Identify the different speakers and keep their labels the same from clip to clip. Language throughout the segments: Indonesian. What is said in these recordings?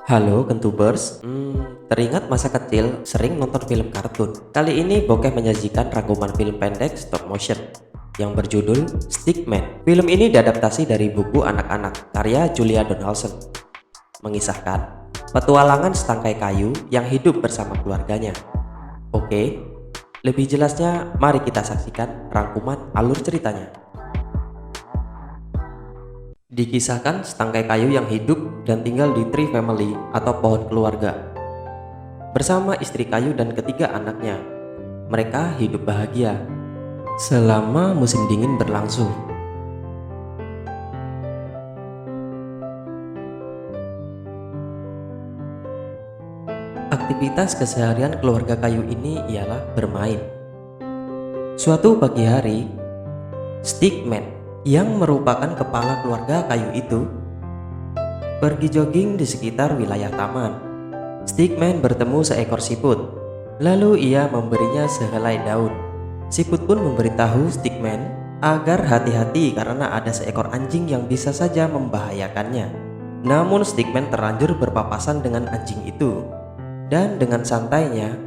Speaker 1: Halo Kentubers, teringat masa kecil sering nonton film kartun. Kali ini Bokeh menyajikan rangkuman film pendek stop motion yang berjudul Stickman. Film ini diadaptasi dari buku anak-anak karya Julia Donaldson, mengisahkan petualangan setangkai kayu yang hidup bersama keluarganya. Oke, lebih jelasnya mari kita saksikan rangkuman alur ceritanya. Dikisahkan setangkai kayu yang hidup dan tinggal di tree family atau pohon keluarga bersama istri kayu dan ketiga anaknya. Mereka hidup bahagia selama musim dingin berlangsung. Aktivitas keseharian keluarga kayu ini ialah bermain. Suatu pagi hari, Stickman yang merupakan kepala keluarga kayu itu pergi jogging di sekitar wilayah taman. Stickman bertemu seekor siput, lalu ia memberinya sehelai daun. Siput pun memberitahu Stickman agar hati-hati karena ada seekor anjing yang bisa saja membahayakannya. Namun Stickman terlanjur berpapasan dengan anjing itu, dan dengan santainya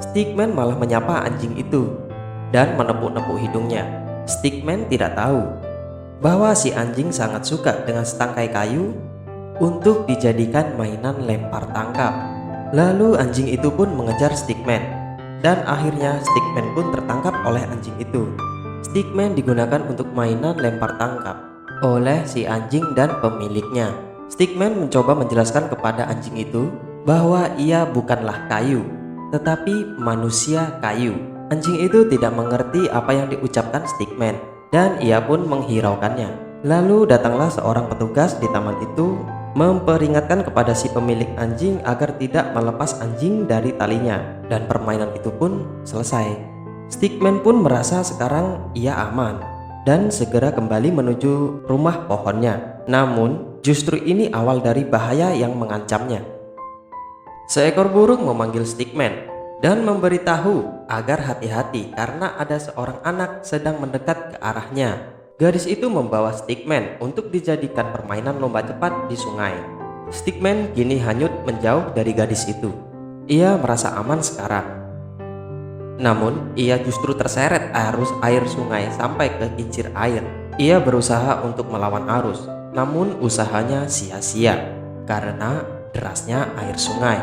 Speaker 1: Stickman malah menyapa anjing itu dan menepuk-nepuk hidungnya. Stickman tidak tahu bahwa si anjing sangat suka dengan setangkai kayu untuk dijadikan mainan lempar tangkap. Lalu anjing itu pun mengejar Stickman, dan akhirnya Stickman pun tertangkap oleh anjing itu. Stickman digunakan untuk mainan lempar tangkap oleh si anjing dan pemiliknya. Stickman mencoba menjelaskan kepada anjing itu bahwa ia bukanlah kayu, tetapi manusia kayu. Anjing itu tidak mengerti apa yang diucapkan Stickman, dan ia pun menghiraukannya. Lalu datanglah seorang petugas di taman itu memperingatkan kepada si pemilik anjing agar tidak melepas anjing dari talinya, dan permainan itu pun selesai. Stickman pun merasa sekarang ia aman dan segera kembali menuju rumah pohonnya. Namun justru ini awal dari bahaya yang mengancamnya. Seekor burung memanggil Stickman dan memberitahu agar hati-hati karena ada seorang anak sedang mendekat ke arahnya. Gadis itu membawa Stickman untuk dijadikan permainan lomba cepat di sungai. Stickman kini hanyut menjauh dari gadis itu. Ia merasa aman sekarang. Namun ia justru terseret arus air sungai sampai ke kincir air. Ia berusaha untuk melawan arus, namun usahanya sia-sia karena derasnya air sungai.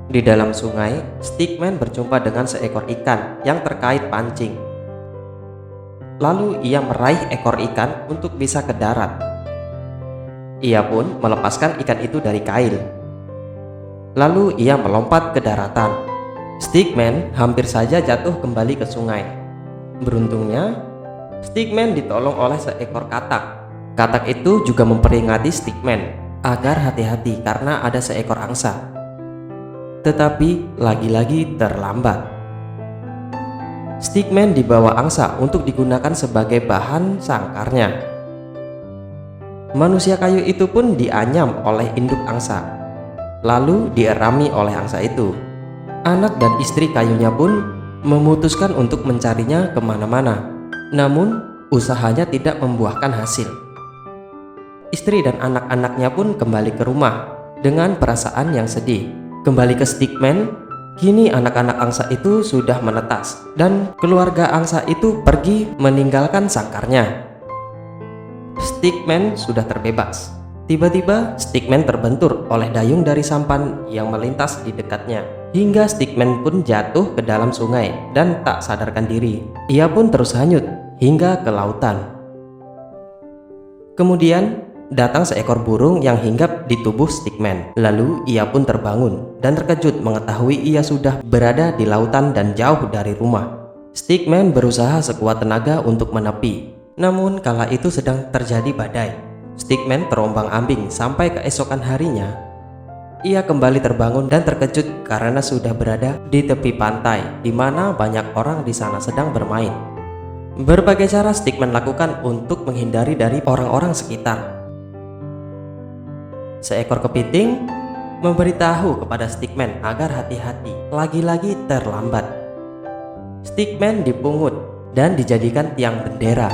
Speaker 1: Di dalam sungai, Stickman berjumpa dengan seekor ikan yang terkait pancing. Lalu ia meraih ekor ikan untuk bisa ke darat. Ia pun melepaskan ikan itu dari kail. Lalu ia melompat ke daratan. Stickman hampir saja jatuh kembali ke sungai. Beruntungnya, Stickman ditolong oleh seekor katak. Katak itu juga memperingati Stickman agar hati-hati karena ada seekor angsa. Tetapi lagi-lagi terlambat. Stickman dibawa angsa untuk digunakan sebagai bahan sangkarnya. Manusia kayu itu pun dianyam oleh induk angsa, lalu dierami oleh angsa itu. Anak dan istri kayunya pun memutuskan untuk mencarinya kemana-mana, namun usahanya tidak membuahkan hasil. Istri dan anak-anaknya pun kembali ke rumah dengan perasaan yang sedih. Kembali ke Stickman, kini anak-anak angsa itu sudah menetas dan keluarga angsa itu pergi meninggalkan sangkarnya. Stickman sudah terbebas. Tiba-tiba Stickman terbentur oleh dayung dari sampan yang melintas di dekatnya, hingga Stickman pun jatuh ke dalam sungai dan tak sadarkan diri. Ia pun terus hanyut hingga ke lautan. Kemudian datang seekor burung yang hinggap di tubuh Stickman. Lalu ia pun terbangun dan terkejut mengetahui ia sudah berada di lautan dan jauh dari rumah. Stickman berusaha sekuat tenaga untuk menepi, namun kala itu sedang terjadi badai. Stickman terombang-ambing sampai keesokan harinya. Ia kembali terbangun dan terkejut karena sudah berada di tepi pantai, di mana banyak orang di sana sedang bermain. Berbagai cara Stickman lakukan untuk menghindari dari orang-orang sekitar. Seekor kepiting memberitahu kepada Stickman agar hati-hati, lagi-lagi terlambat. Stickman dipungut dan dijadikan tiang bendera.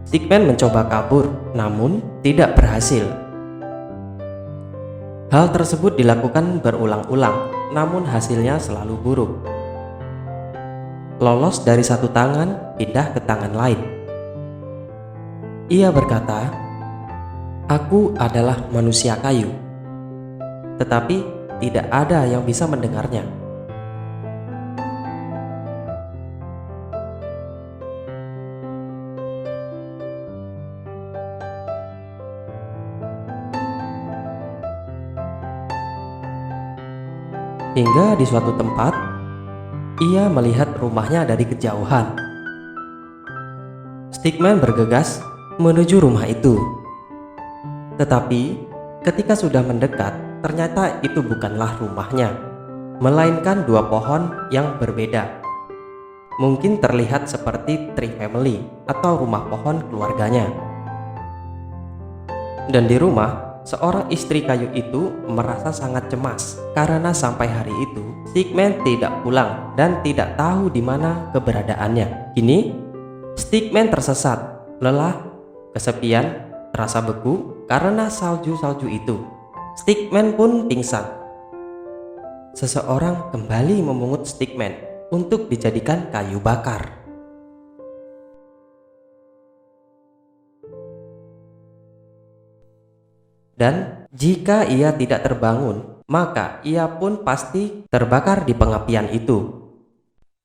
Speaker 1: Stickman mencoba kabur, namun tidak berhasil. Hal tersebut dilakukan berulang-ulang, namun hasilnya selalu buruk. Lolos dari satu tangan, pindah ke tangan lain. Ia berkata, "Aku adalah manusia kayu." Tetapi tidak ada yang bisa mendengarnya. Hingga di suatu tempat, ia melihat rumahnya dari kejauhan. Stickman bergegas menuju rumah itu. Tetapi ketika sudah mendekat, ternyata itu bukanlah rumahnya, melainkan dua pohon yang berbeda. Mungkin terlihat seperti tree family atau rumah pohon keluarganya. Dan di rumah, seorang istri kayu itu merasa sangat cemas karena sampai hari itu Stickman tidak pulang dan tidak tahu di mana keberadaannya. Kini Stickman tersesat, lelah, kesepian, terasa beku karena salju-salju itu. Stickman pun pingsan. Seseorang kembali memungut Stickman untuk dijadikan kayu bakar. Dan jika ia tidak terbangun, maka ia pun pasti terbakar di pengapian itu.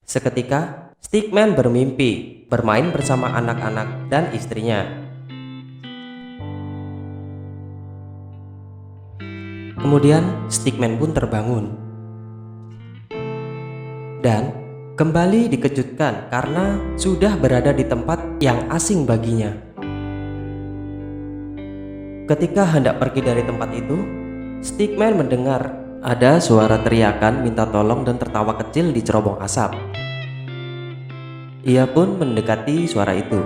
Speaker 1: Seketika, Stickman bermimpi bermain bersama anak-anak dan istrinya. Kemudian, Stickman pun terbangun dan kembali dikejutkan karena sudah berada di tempat yang asing baginya. Ketika hendak pergi dari tempat itu, Stickman mendengar ada suara teriakan minta tolong dan tertawa kecil di cerobong asap. Ia pun mendekati suara itu,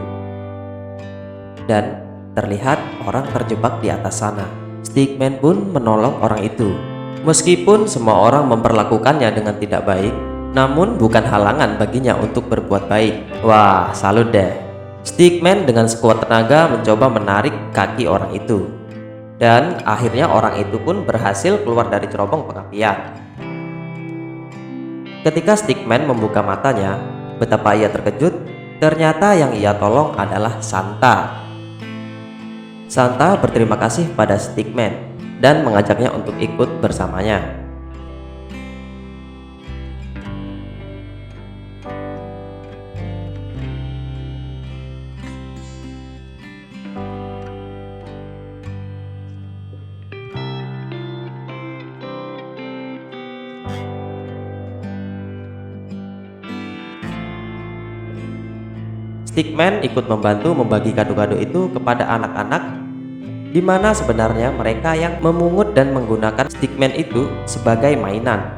Speaker 1: dan terlihat orang terjebak di atas sana. Stickman pun menolong orang itu. Meskipun semua orang memperlakukannya dengan tidak baik, namun bukan halangan baginya untuk berbuat baik. Wah, salut deh. Stickman dengan sekuat tenaga mencoba menarik kaki orang itu, dan akhirnya orang itu pun berhasil keluar dari cerobong pengapian. Ketika Stickman membuka matanya, betapa ia terkejut. Ternyata yang ia tolong adalah Santa. Santa berterima kasih pada Stickman dan mengajaknya untuk ikut bersamanya. Stickman ikut membantu membagi kado-kado itu kepada anak-anak, di mana sebenarnya mereka yang memungut dan menggunakan Stickman itu sebagai mainan.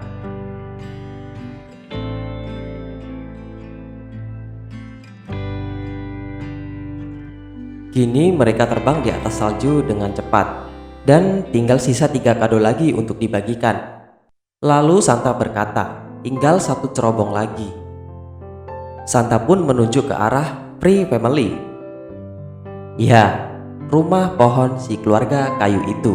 Speaker 1: Kini mereka terbang di atas salju dengan cepat, dan tinggal sisa 3 kado lagi untuk dibagikan. Lalu Santa berkata, tinggal satu cerobong lagi. Santa pun menuju ke arah Tree Family. Ya, rumah pohon si keluarga kayu itu.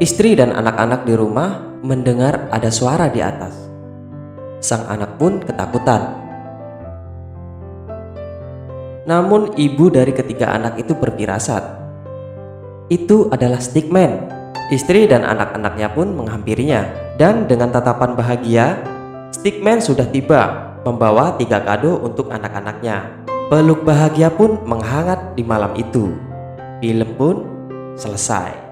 Speaker 1: Istri dan anak-anak di rumah mendengar ada suara di atas. Sang anak pun ketakutan. Namun ibu dari ketiga anak itu berfirasat. Itu adalah Stickman. Istri dan anak-anaknya pun menghampirinya, dan dengan tatapan bahagia, Stickman sudah tiba membawa 3 kado untuk anak-anaknya. Peluk bahagia pun menghangat di malam itu. Film pun selesai.